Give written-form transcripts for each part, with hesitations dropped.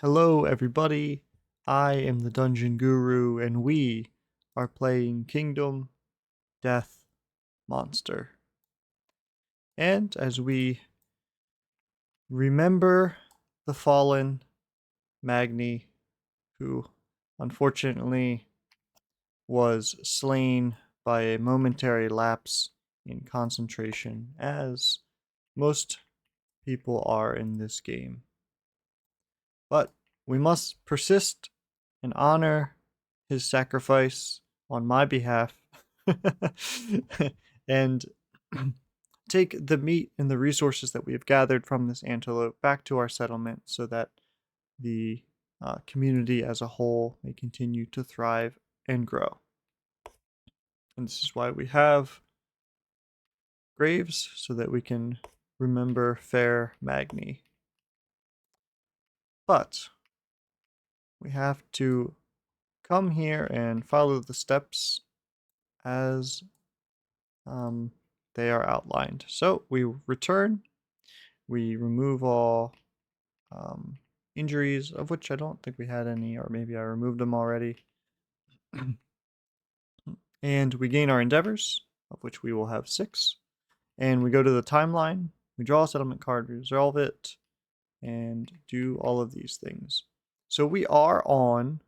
Hello, everybody. I am the Dungeon Guru, and we are playing Kingdom Death Monster. And as we remember the fallen Magni, who unfortunately was slain by a momentary lapse in concentration, as most people are in this game. But we must persist and honor his sacrifice on my behalf and take the meat and the resources that we have gathered from this antelope back to our settlement so that the community as a whole may continue to thrive and grow. And this is why we have graves so that we can remember fair Magni. But we have to come here and follow the steps as they are outlined. So we return, we remove all injuries, of which I don't think we had any, or maybe I removed them already. And we gain our endeavors, of which we will have 6. And we go to the timeline, we draw a settlement card, we resolve it, and do all of these things. So we are on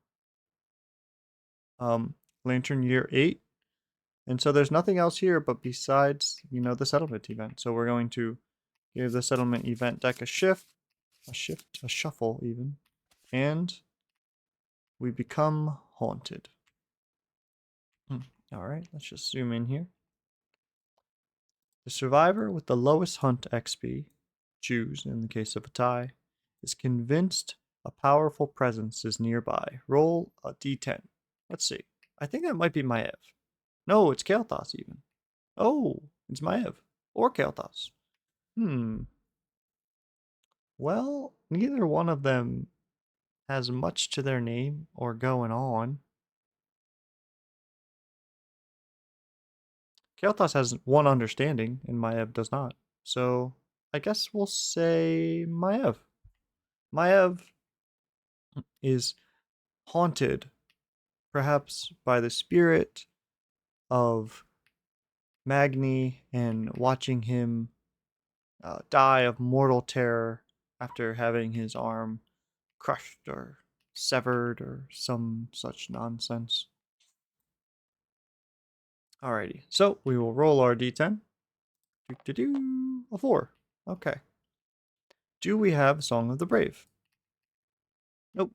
Lantern Year 8. And so there's nothing else here but besides, the settlement event. So we're going to give the settlement event deck a shuffle even, and we become haunted. All right, let's just zoom in here. The survivor with the lowest hunt XP, choose in the case of a tie, is convinced a powerful presence is nearby. Roll a d10. Let's see. I think that might be Maev. No, it's Kael'thas even. Oh, it's Maev. Or Kael'thas. Well, neither one of them has much to their name or going on. Kael'thas has one understanding, and Maev does not. So I guess we'll say Maev. Maev is haunted, perhaps by the spirit of Magni and watching him die of mortal terror after having his arm crushed or severed or some such nonsense. Alrighty, so we will roll our d10. A 4. Okay. Do we have Song of the Brave? Nope.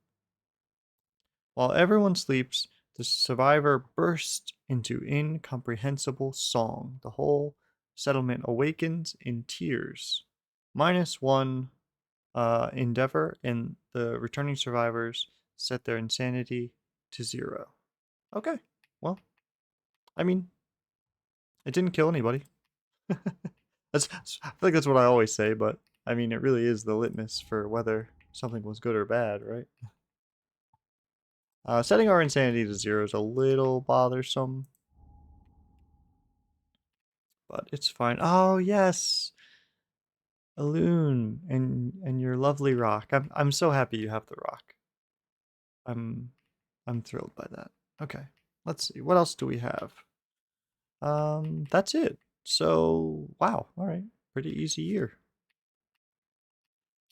While everyone sleeps, the survivor bursts into incomprehensible song. The whole settlement awakens in tears. -1 endeavor, and the returning survivors set their insanity to 0. Okay. Well, I mean, it didn't kill anybody. I feel like that's what I always say, but I mean, it really is the litmus for whether something was good or bad, right? Setting our insanity to 0 is a little bothersome, but it's fine. Oh yes, Elune and your lovely rock. I'm so happy you have the rock. I'm I'm thrilled by that. Okay, let's see. What else do we have? That's it. So wow, all right, pretty easy year.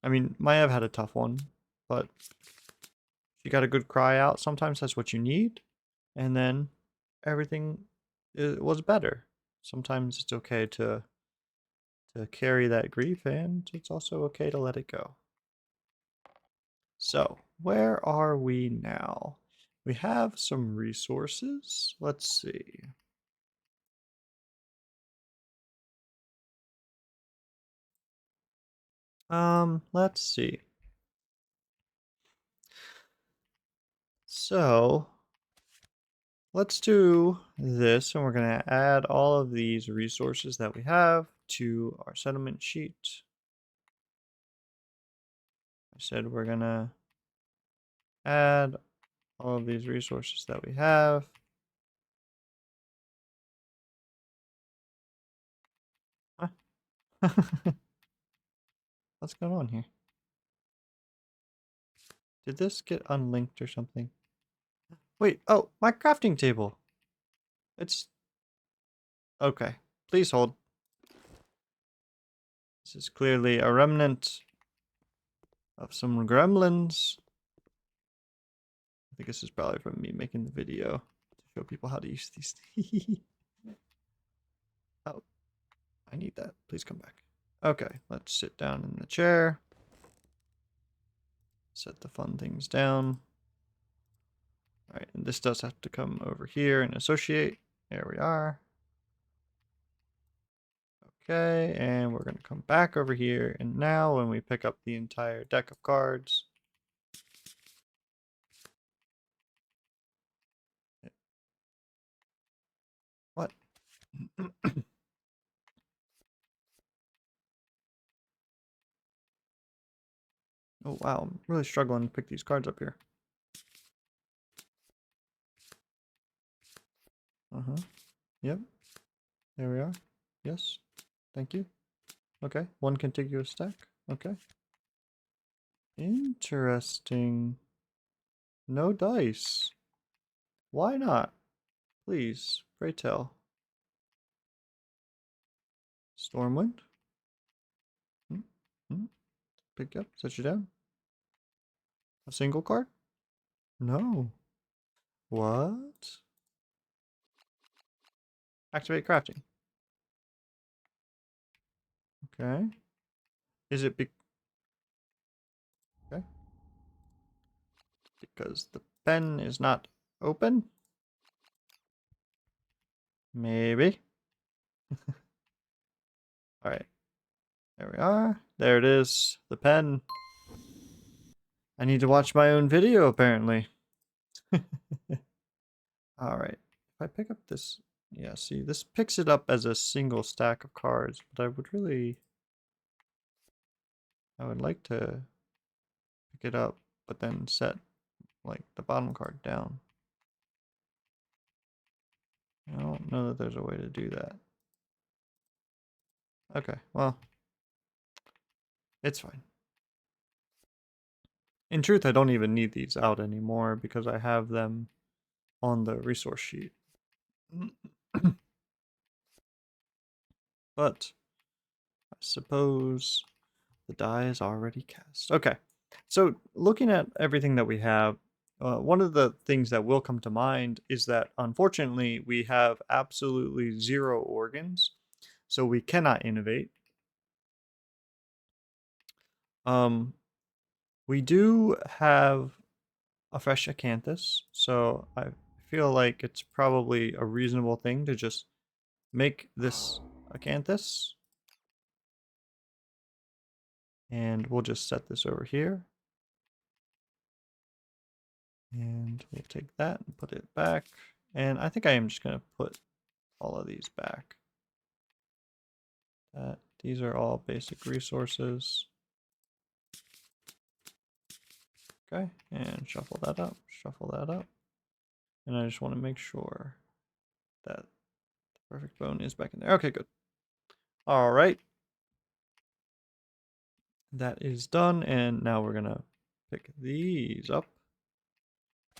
I mean, Maiev had a tough one, but she got a good cry out. Sometimes that's what you need, and then everything was better. Sometimes it's okay to carry that grief, and it's also okay to let it go. So, where are we now? We have some resources. Let's see. Let's see. So, let's do this, and we're going to add all of these resources that we have to our settlement sheet. I said we're going to add all of these resources that we have. Huh? What's going on here? Did this get unlinked or something? Wait, oh, my crafting table. It's... Okay, please hold. This is clearly a remnant of some gremlins. I think this is probably from me making the video to show people how to use these. Oh, I need that. Please come back. Okay, let's sit down in the chair. Set the fun things down. All right, and this does have to come over here and associate. There we are. Okay, and we're going to come back over here. And now when we pick up the entire deck of cards, what? Oh, wow, I'm really struggling to pick these cards up here. Uh-huh. Yep. There we are. Yes. Thank you. Okay, one contiguous stack. Okay. Interesting. No dice. Why not? Please, pray tell. Stormwind? Hmm? Hmm? Pick up, set you down. A single card? No. What? Activate crafting. Okay. Is it okay? Because the pen is not open? Maybe. Alright. There we are. There it is. The pen. I need to watch my own video, apparently. Alright. If I pick up this... Yeah, see, this picks it up as a single stack of cards, but I would really... I would like to pick it up, but then set, like, the bottom card down. I don't know that there's a way to do that. Okay, well, it's fine. In truth, I don't even need these out anymore because I have them on the resource sheet. But I suppose the die is already cast. Okay, so looking at everything that we have, one of the things that will come to mind is that unfortunately we have absolutely 0 organs, so we cannot innovate. We do have a fresh acanthus, so I feel like it's probably a reasonable thing to just make this acanthus. And we'll just set this over here. And we'll take that and put it back. And I think I am just going to put all of these back. These are all basic resources. Okay, and shuffle that up, shuffle that up. And I just want to make sure that the perfect bone is back in there. Okay, good. All right. That is done, and now we're gonna pick these up,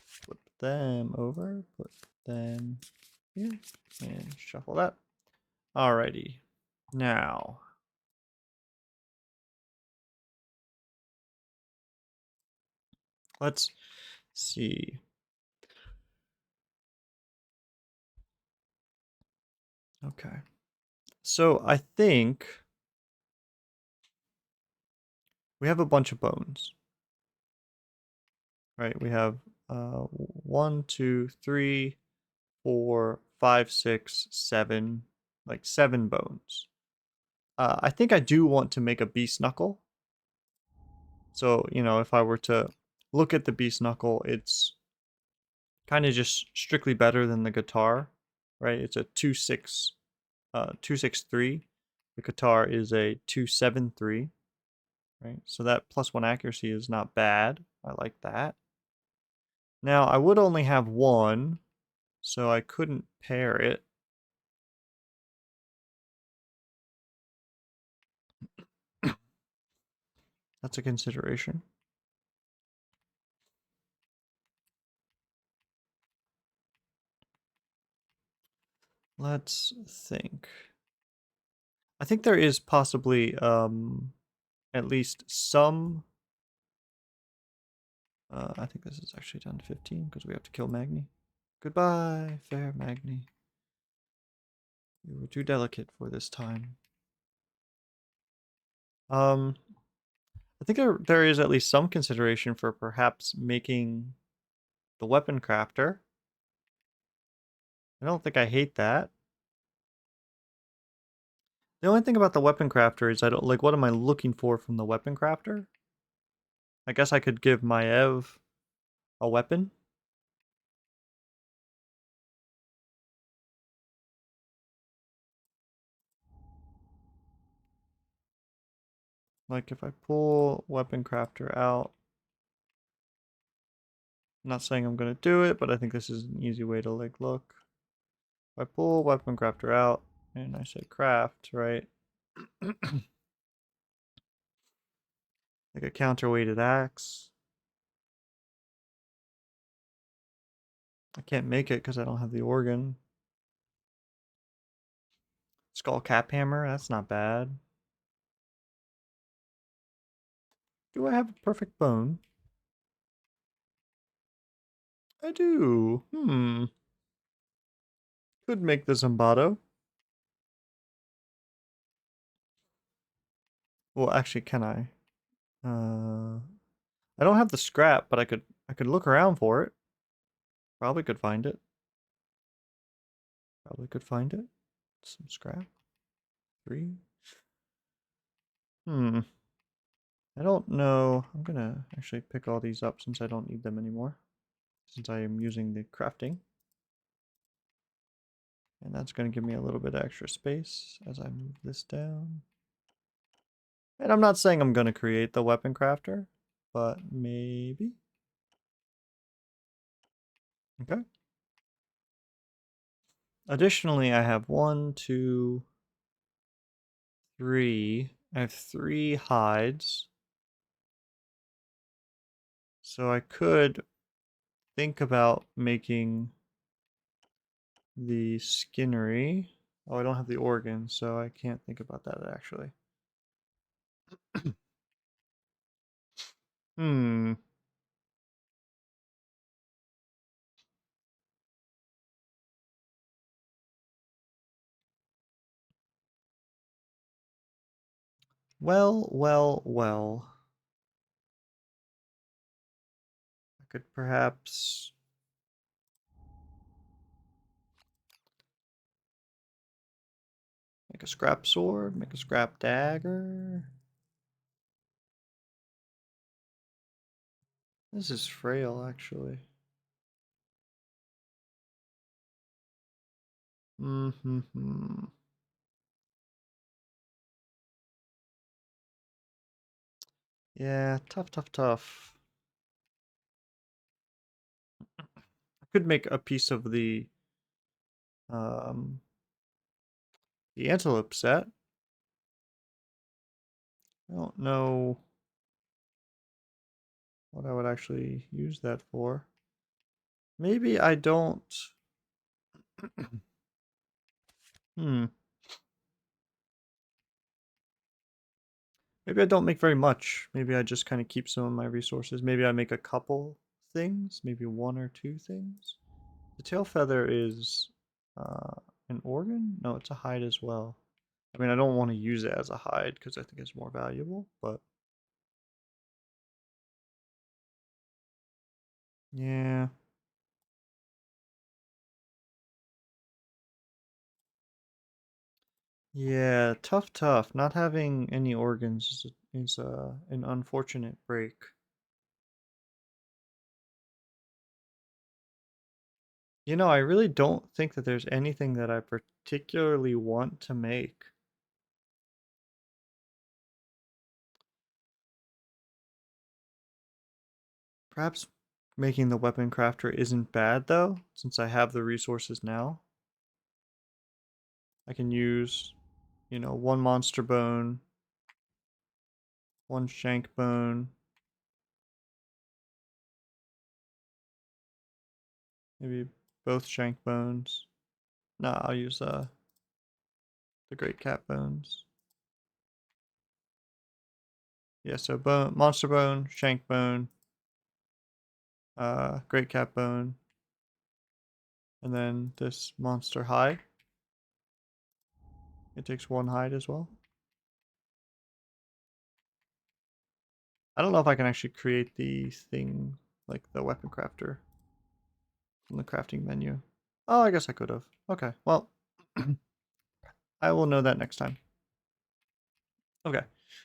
flip them over, put them here, and shuffle that. Alrighty, now let's see. Okay, so I think we have a bunch of bones, right? We have 1, 2, 3, 4, 5, 6, 7, like 7 bones. I think I do want to make a beast knuckle. So, you know, if I were to look at the beast knuckle, it's kind of just strictly better than the guitar, right? It's a 263. The guitar is a 273, right? So that +1 accuracy is not bad. I like that. Now, I would only have one, so I couldn't pair it. That's a consideration. let's think. I think there is possibly at least some. I think this is actually down to 15 because we have to kill Magni. Goodbye, fair Magni. You were too delicate for this time. I think there is at least some consideration for perhaps making the weapon crafter. I don't think I hate that. The only thing about the weapon crafter is I don't like what am I looking for from the weapon crafter? I guess I could give Maiev a weapon. Like if I pull weapon crafter out, I'm not saying I'm gonna do it, but I think this is an easy way to like look. If I pull weapon crafter out and I say craft, right? Like a counterweighted axe. I can't make it because I don't have the organ. Skull cap hammer, that's not bad. Do I have a perfect bone? I do. Could make the Zambado. Well, actually, can I? I don't have the scrap, but I could look around for it. Probably could find it. Probably could find it. Some scrap. 3. I don't know. I'm gonna actually pick all these up since I don't need them anymore. Since I am using the crafting. And that's gonna give me a little bit of extra space as I move this down. And I'm not saying I'm gonna create the weapon crafter, but maybe. Okay. Additionally, I have 1, 2, 3. I have 3 hides. So I could think about making the skinnery. Oh, I don't have the organ, so I can't think about that actually. Hmm. Well. I could perhaps make a scrap sword, make a scrap dagger. This is frail, actually. Yeah, tough. I could make a piece of um the antelope set. I don't know what I would actually use that for. Maybe I don't. Hmm. Maybe I don't make very much. Maybe I just kind of keep some of my resources. Maybe I make a couple things, maybe 1 or 2 things. The tail feather is an organ? No, it's a hide as well. I mean, I don't want to use it as a hide because I think it's more valuable, but yeah. Yeah, tough. Not having any organs is an unfortunate break. You know, I really don't think that there's anything that I particularly want to make. Perhaps making the weapon crafter isn't bad though, since I have the resources now. I can use, 1 monster bone, 1 shank bone, maybe both shank bones. Nah, I'll use the great cat bones. Yeah, so bone, monster bone, shank bone, great cat bone, and then this monster hide. It takes 1 hide as well. I don't know if I can actually create the thing like the weapon crafter from the crafting menu. Oh, I guess I could have. Okay, well, I will know that next time. Okay,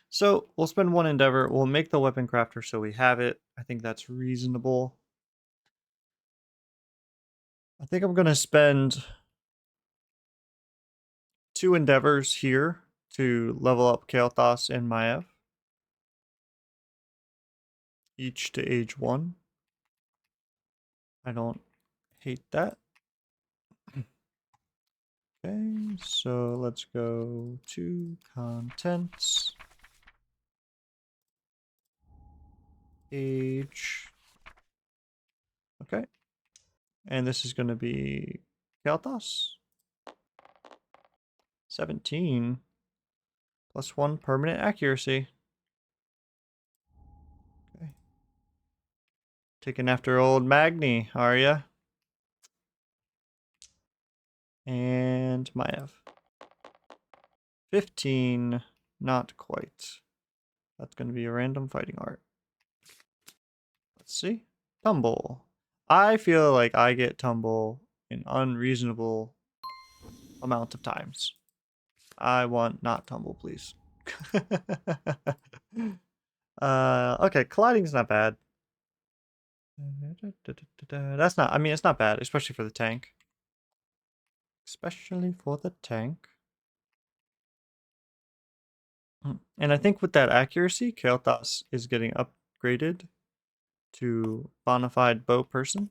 so we'll spend 1 endeavor. We'll make the weapon crafter so we have it. I think that's reasonable. I think I'm going to spend 2 endeavors here to level up Kael'thas and Maiev, each to age 1. I don't hate that. Okay, so let's go to contents. Age. Okay. And this is going to be Kael'thas. 17. Plus 1 permanent accuracy. Okay. Taking after old Magni, are ya? And Maiev. 15. Not quite. That's going to be a random fighting art. Let's see. Tumble. I feel like I get tumble in unreasonable amount of times. I want not tumble, please. Okay, colliding's not bad. That's not, I mean, it's not bad, especially for the tank. Especially for the tank. And I think with that accuracy, Kael'thas is getting upgraded to bonafide bow person.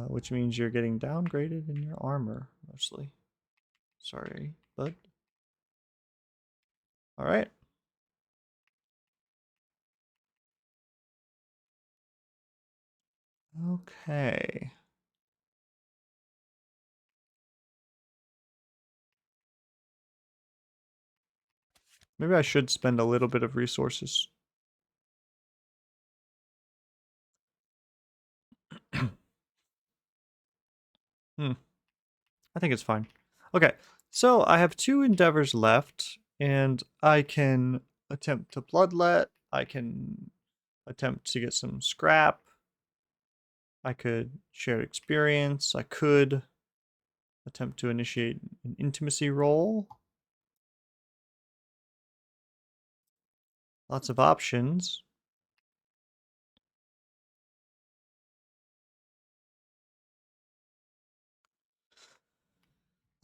Which means you're getting downgraded in your armor, mostly. Sorry, bud. Alright. Okay. Maybe I should spend a little bit of resources. I think it's fine. Okay, so I have 2 endeavors left, and I can attempt to bloodlet. I can attempt to get some scrap. I could share experience. I could attempt to initiate an intimacy roll. Lots of options.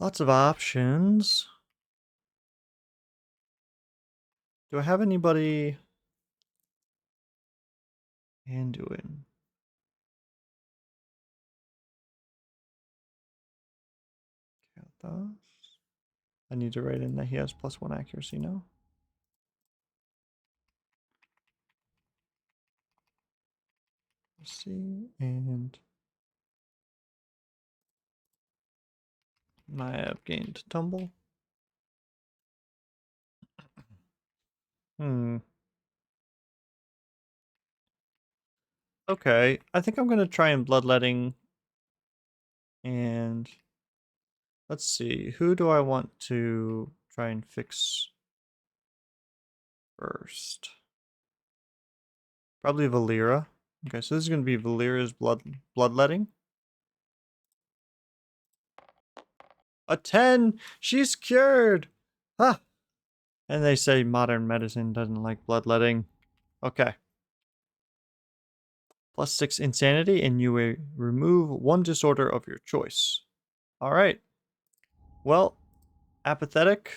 Lots of options. Do I have anybody? Anduin. I need to write in that he has +1 accuracy now. Let's see, and I have gained tumble. Okay, I think I'm gonna try and bloodletting. And let's see, who do I want to try and fix first? Probably Valeera. Okay, so this is gonna be Valeera's bloodletting. A 10! She's cured! Ah! And they say modern medicine doesn't like bloodletting. Okay. +6 insanity, and you will remove 1 disorder of your choice. Alright. Well, apathetic.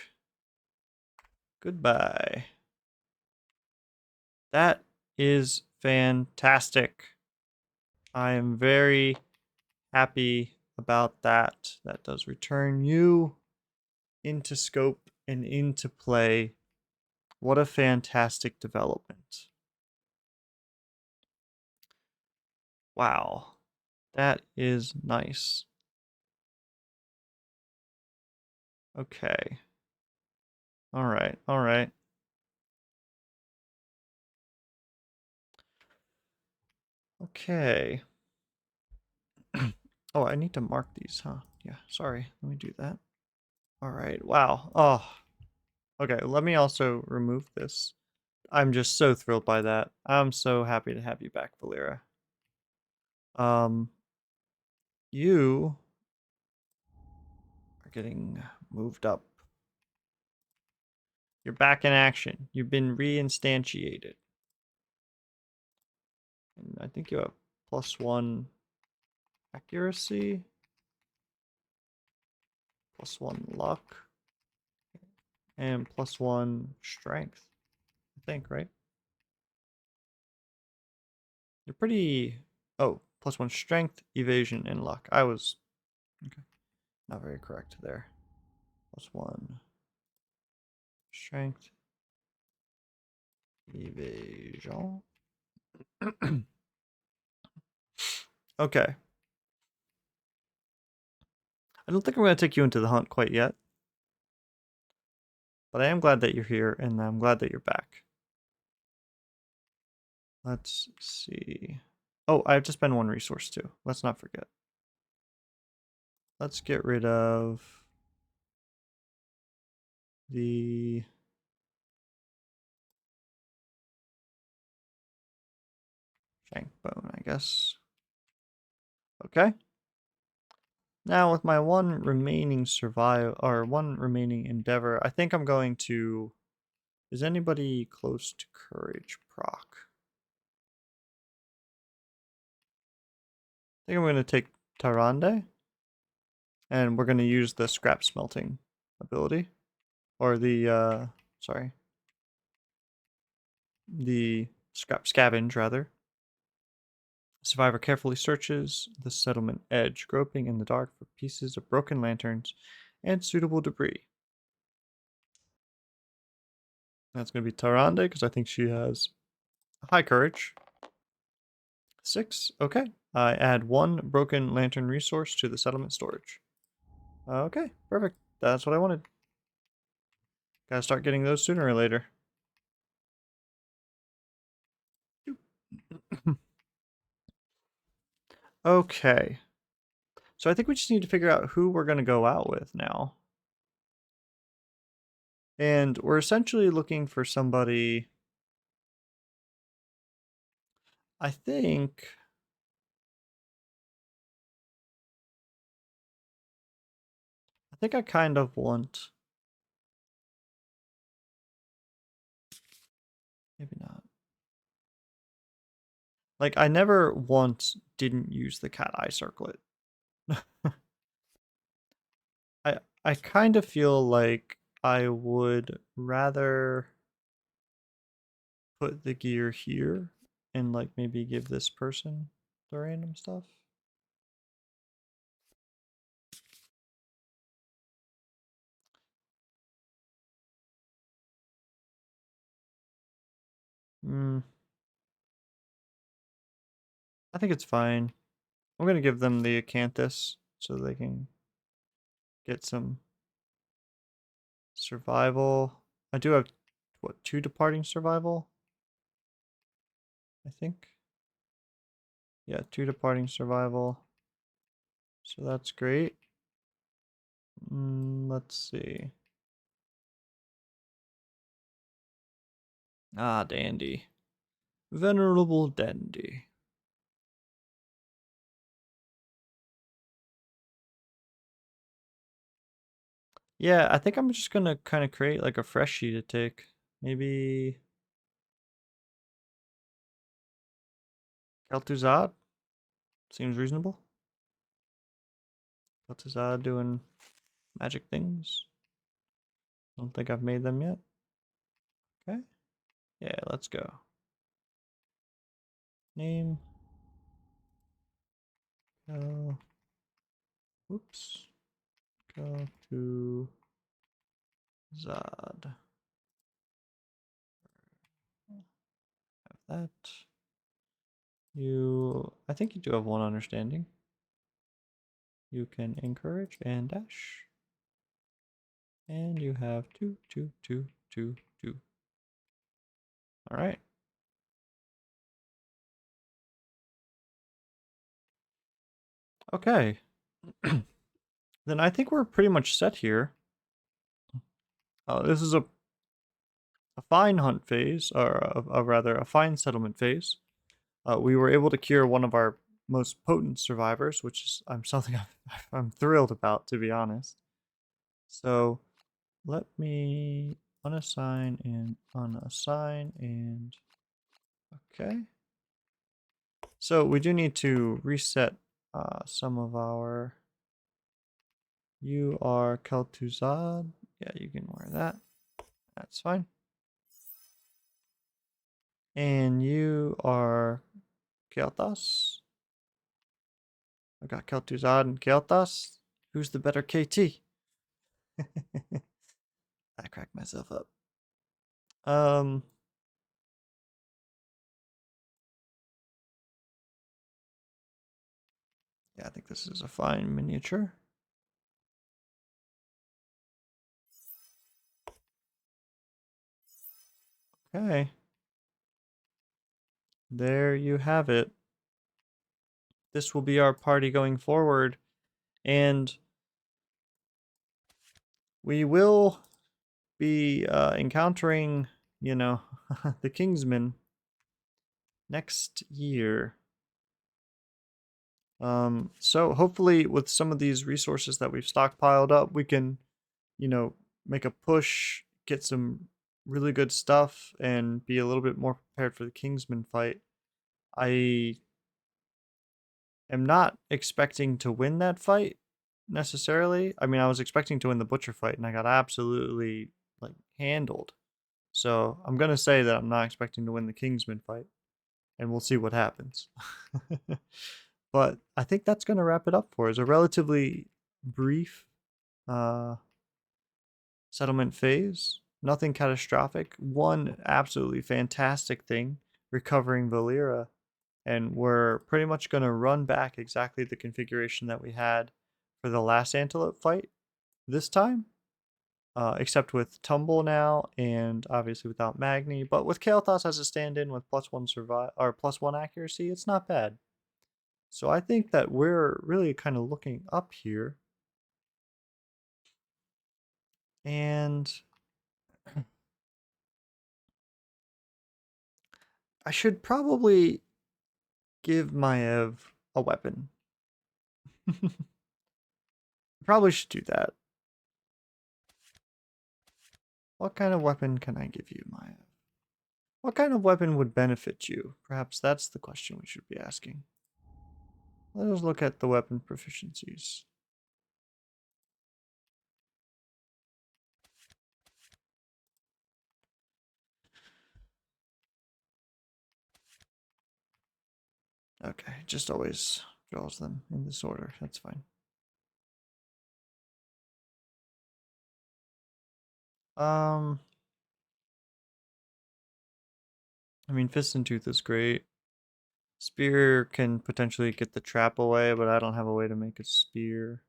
Goodbye. That is fantastic. I am very happy about that. That does return you into scope and into play. What a fantastic development. Wow. That is nice. Okay. All right. All right. Okay. Oh, I need to mark these, huh? Yeah, sorry. Let me do that. All right. Wow. Oh, okay. Let me also remove this. I'm just so thrilled by that. I'm so happy to have you back, Valera. Um, you are getting moved up. You're back in action. You've been reinstantiated. And I think you have +1 accuracy, +1 luck, and +1 strength. I think, right? You're pretty. Oh, +1 strength, evasion, and luck. I was okay. Not very correct there. +1 strength, evasion. Okay. I don't think I'm going to take you into the hunt quite yet. But I am glad that you're here, and I'm glad that you're back. Let's see. Oh, I have to spend 1 resource too. Let's not forget. Let's get rid of the shank bone, I guess. Okay. Now with my 1 remaining survive or 1 remaining endeavor, I think I'm going to. Is anybody close to courage proc? I think I'm going to take Tyrande, and we're going to use the scrap smelting ability, or the sorry, the scavenge rather. Survivor carefully searches the settlement edge, groping in the dark for pieces of broken lanterns and suitable debris. That's going to be Tyrande, because I think she has high courage. 6. Okay. I add 1 broken lantern resource to the settlement storage. Okay, perfect. That's what I wanted. Gotta start getting those sooner or later. Okay. So I think we just need to figure out who we're going to go out with now. And we're essentially looking for somebody. I think I kind of want. Maybe not. Like, I never once didn't use the cat eye circlet. I kind of feel like I would rather put the gear here and like maybe give this person the random stuff. Hmm. I think it's fine. I'm gonna give them the acanthus so they can get some survival. I do have what, 2 departing survival? I think. Yeah, 2 departing survival. So that's great. Let's see. Ah, Dandy. Venerable Dandy. Yeah, I think I'm just gonna kind of create like a fresh sheet to take. Maybe Kel'Thuzad? Seems reasonable. Kel'Thuzad doing magic things. Don't think I've made them yet. Okay. Yeah, let's go. Name. Go. Whoops. Go to Zod. Have that. I think you do have 1 understanding. You can encourage and dash. And you have 2, 2, 2, 2, 2. All right. Okay. Then I think we're pretty much set here. This is a fine hunt phase, or rather a fine settlement phase. We were able to cure one of our most potent survivors, which is something I'm thrilled about, to be honest. So let me unassign and unassign and okay. So we do need to reset some of our. You are Kel'Thuzad. Yeah, you can wear that. That's fine. And you are Kael'thas. I got Kel'Thuzad and Kael'thas. Who's the better KT? I cracked myself up. Yeah, I think this is a fine miniature. Okay. There you have it. This will be our party going forward. And we will be encountering, you know, the Kingsmen next year. So hopefully with some of these resources that we've stockpiled up, we can, you know, make a push, get some really good stuff, and be a little bit more prepared for the Kingsman fight. I am not expecting to win that fight necessarily. I mean, I was expecting to win the Butcher fight, and I got absolutely like handled. So I'm gonna say that I'm not expecting to win the Kingsman fight, and we'll see what happens. But I think that's gonna wrap it up for us. A relatively brief uh, settlement phase. Nothing catastrophic. One absolutely fantastic thing, recovering Valeera. And we're pretty much going to run back exactly the configuration that we had for the last Antelope fight this time. Except with Tumble now, and obviously without Magni. But with Kael'thas as a stand-in with +1 survive or +1 accuracy, it's not bad. So I think that we're really kind of looking up here. And I should probably give Maiev a weapon. Probably should do that. What kind of weapon can I give you, Maiev? What kind of weapon would benefit you? Perhaps that's the question we should be asking. Let us look at the weapon proficiencies. Okay, just always draws them in this order. That's fine. I mean, Fist and Tooth is great. Spear can potentially get the trap away, but I don't have a way to make a spear.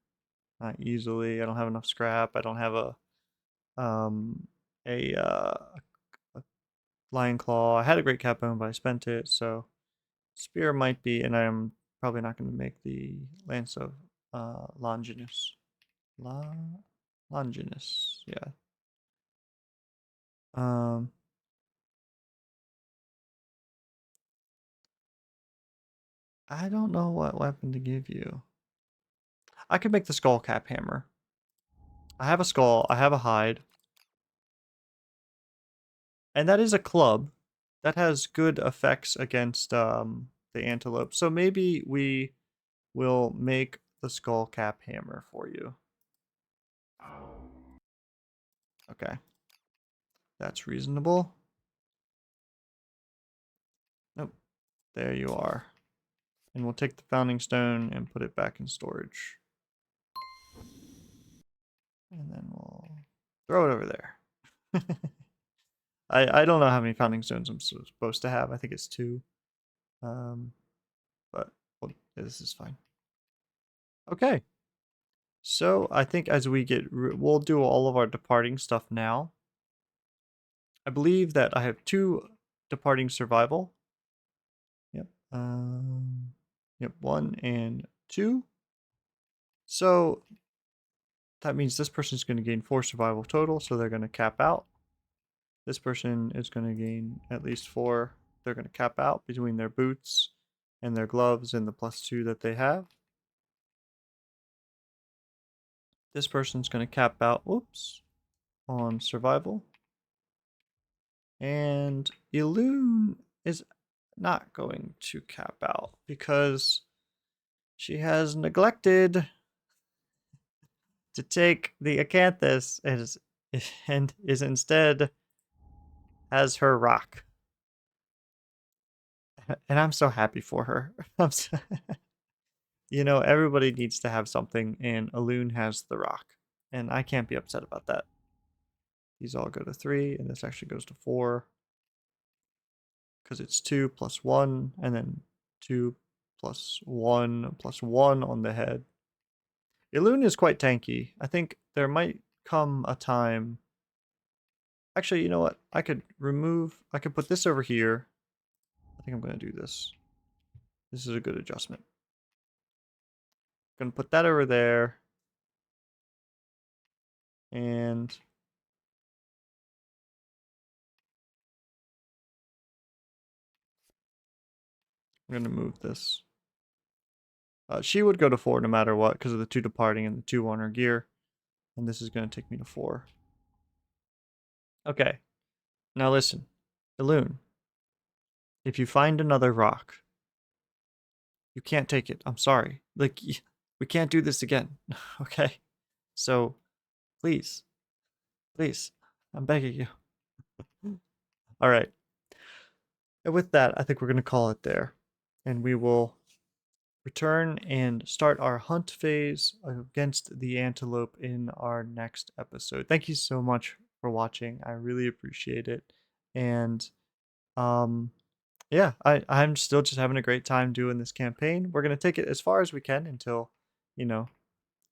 Not easily. I don't have enough scrap. I don't have um a lion claw. I had a great cat bone, but I spent it, so spear might be, and I'm probably not going to make the lance of Longinus. Longinus, yeah. Um, I don't know what weapon to give you. I could make the skull cap hammer. I have a skull. I have a hide. And that is a club. That has good effects against the antelope. So maybe we will make the skull cap hammer for you. Okay. That's reasonable. Nope. There you are. And we'll take the founding stone and put it back in storage. And then we'll throw it over there. I don't know how many founding stones I'm supposed to have. I think it's 2. But well, this is fine. Okay. So I think as we we'll do all of our departing stuff now. I believe that I have 2 departing survival. Yep. Yep, 1 and 2. So that means this person's going to gain 4 survival total, so they're going to cap out. This person is going to gain at least 4. They're going to cap out between their boots and their gloves and the +2 that they have. This person's going to cap out, whoops, on survival. And Elune is not going to cap out because she has neglected to take the Acanthus and is instead has her rock. And I'm so happy for her. You know, everybody needs to have something, and Elune has the rock. And I can't be upset about that. These all go to 3, and this actually goes to 4. Because it's 2 plus 1, and then 2 plus 1 plus 1 on the head. Elune is quite tanky. I think there might come a time... Actually, you know what? I could put this over here. I think I'm going to do this. This is a good adjustment. I'm going to put that over there. And I'm going to move this. She would go to 4 no matter what because of the 2 departing and the 2 on her gear. And this is going to take me to 4. Okay. Now listen. Elune. If you find another rock, you can't take it. I'm sorry. Like, we can't do this again. Okay? So, please. Please. I'm begging you. All right. And with that, I think we're going to call it there. And we will return and start our hunt phase against the antelope in our next episode. Thank you so much for watching. I really appreciate it. And yeah, I'm still just having a great time doing this campaign. We're going to take it as far as we can until, you know,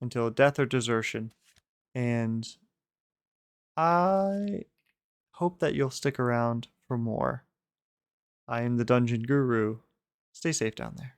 until death or desertion. And I hope that you'll stick around for more. I am the Dungeon Guru. Stay safe down there.